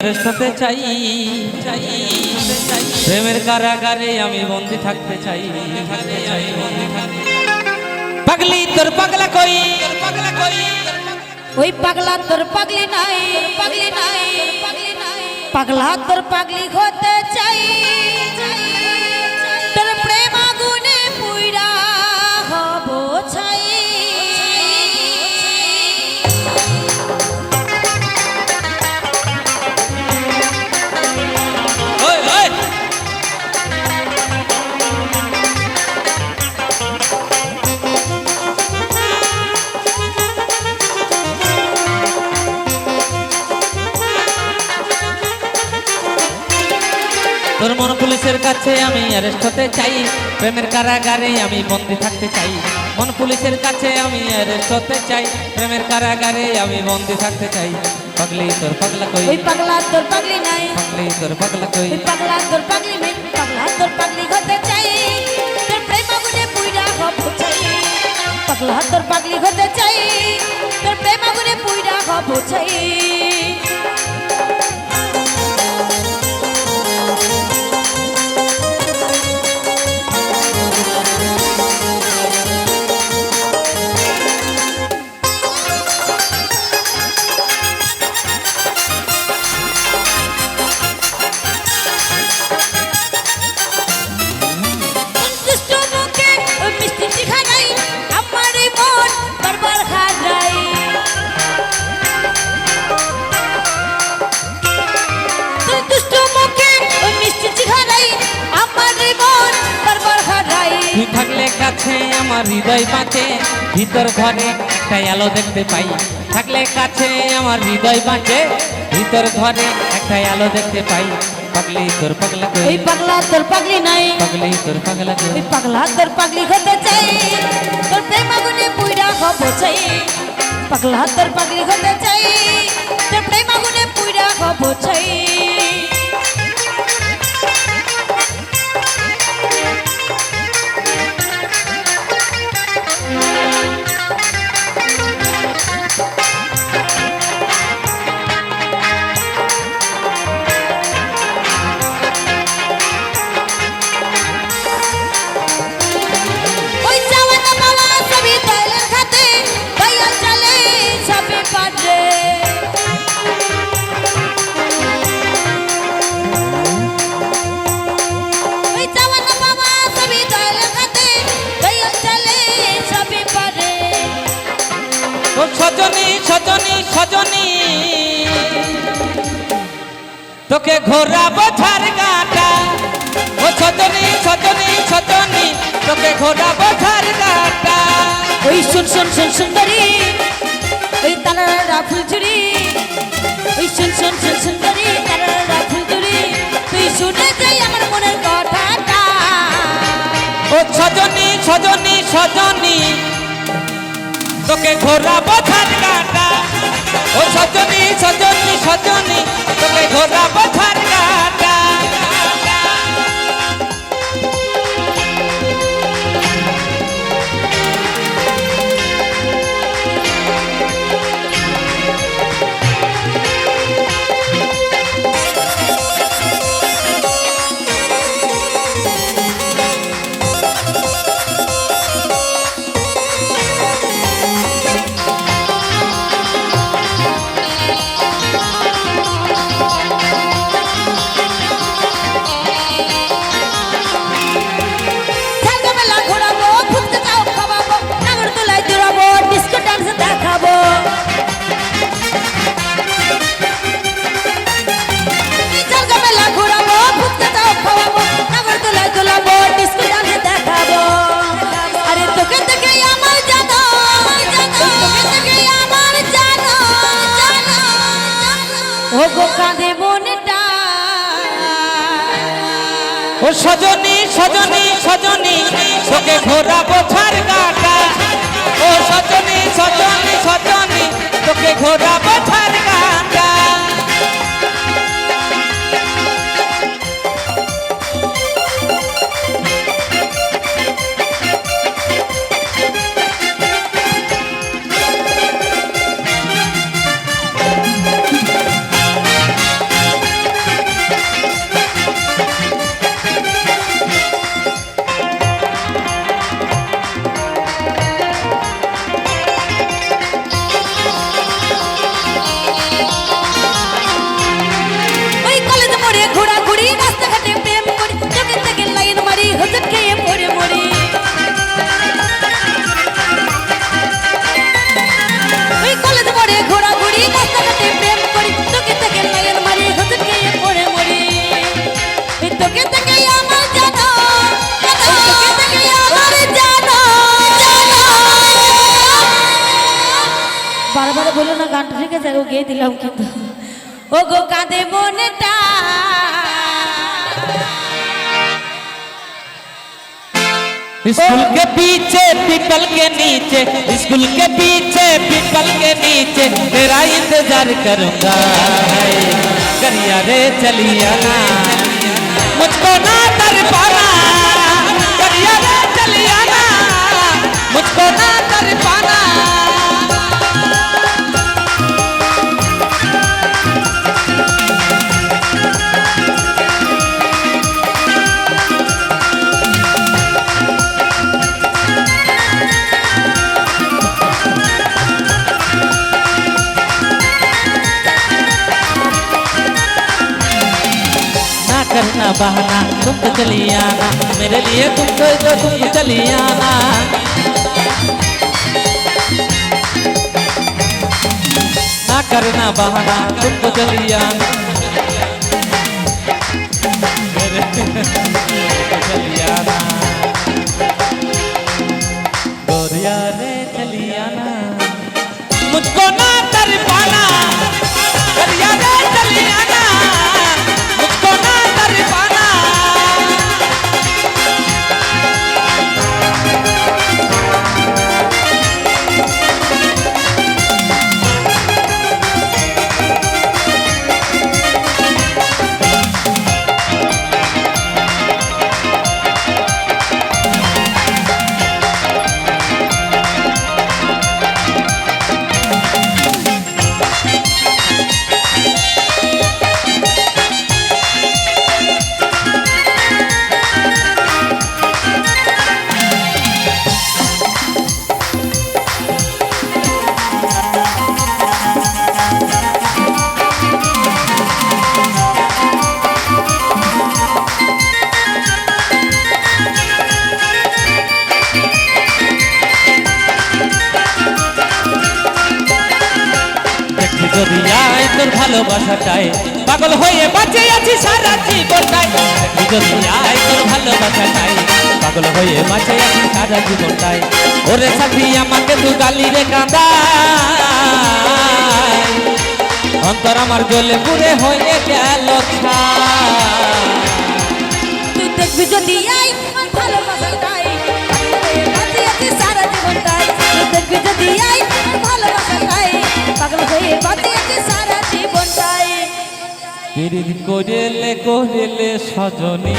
সাথে চাই প্রেমের কারাগারে আমি বন্দি থাকতে চাই। পাগলি তোর পাগলা কই, ওই পাগলা তোর পাগলি নাই, পাগলা তোর পাগলি হতে চাই। তোর প্রেম আগুনে পুইরা হব ছাই। তোর মন পুলিশের কাছে আমি অ্যারেস্ট হতে চাই, প্রেমের কারাগারে আমি বন্দি থাকতে চাই। মন পুলিশের কাছে আমি অ্যারেস্ট হতে চাই, প্রেমের কারাগারে আমি বন্দি থাকতে চাই। পাগলি তোর পাগলা কই, ওই পাগলা তোর পাগলি নাই, পাগলি তোর পাগলা কই, ওই পাগলা তোর পাগলি নাই, পাগলা তোর পাগলি হতে চাই। তোর প্রেম আগুনে পুইরা হব ছাই। পাগলা তোর পাগলি হতে চাই, তোর প্রেম আগুনে পুইরা হব ছাই। তুই থাকলে কাছে আমার হৃদয় বাঁচে, ভিতর ঘরে একটা আলো দেখতে পাই। থাকলে কাছে আমার হৃদয় বাঁচে, ভিতর ঘরে একটা আলো দেখতে পাই। পাগলি তোর পাগলা কই, ওই পাগলা তোর পাগলি নাই, পাগলি তোর পাগলা কই, ওই পাগলা তোর পাগলি হতে চাই। তোর প্রেম আগুনে পুইরা হব ছাই। পাগলা তোর পাগলি হতে চাই, তোর প্রেম আগুনে পুইরা হব ছাই। সজনী সজনী সজনী তোকে ঘোরাবো ঝাড় গাটা। ও সজনী সজনী সজনী তোকে ঘোরাবো ঝাড় গাটা। ওই শুন শুন শুন সুন্দরী, ওই তারারা ফুলঝুরি, ওই শুন শুন শুন সুন্দরী তারারা ফুলঝুরি। তুই শুনে যাই আমার মনের কথাটা। ও সজনী সজনী সজনী তোকে ঘোরাবো ঝাড় গাটা। ও সজনী সজনী সজনী তোকে ঘোরাবো ঝাড় গাটা। ও সজনী সজনী সজনী তোকে ঘোরাবো ঝাড় গাটা। ও সজনী সজনী সজনী তোকে ঘোরাবো ঝাড় গাটা। যাও গিয়ে দিলাম কিন্তু ও গো কাঁদে মনেটা स्कूल के पीछे पीपल के नीचे स्कूल के पीछे पीपल के नीचे तेरा इंतजार करूंगा करिया रे चलिया ना मुझको ना तर पाना करिया रे चलिया ना मुझको ना तर पाना करना बहाना तुम तो चली आना मेरे लिए तुम तो चली आना ना करना बहाना तुम तो चली आना मेरे चली आना गोरिया रे चली आना मुझको ना कर पाना गोरिया रे चली आना मुझको ना कर पाना দুনিয়ায় তোর ভালোবাসাটাই পাগল হয়ে বাঁচে আছি সারা জীবনটাই দুনিয়ায় তোর ভালোবাসাটাই পাগল হয়ে বাঁচে আছি সারা জীবনটাই ওরে সাথী আমাকে তু গালি রে কাঁদাই অন্তর আমার জ্বলে পুড়ে হয়ে গেল তুই দেখবি যদি আই আমার ভালোবাসাটাই বাঁচে আছি সারা জীবনটাই তুই দেখবি যদি আই আমার ভালোবাসাটাই পাগল হয়ে বাঁচে আছি সারা জীবনটাই করেলে সজনী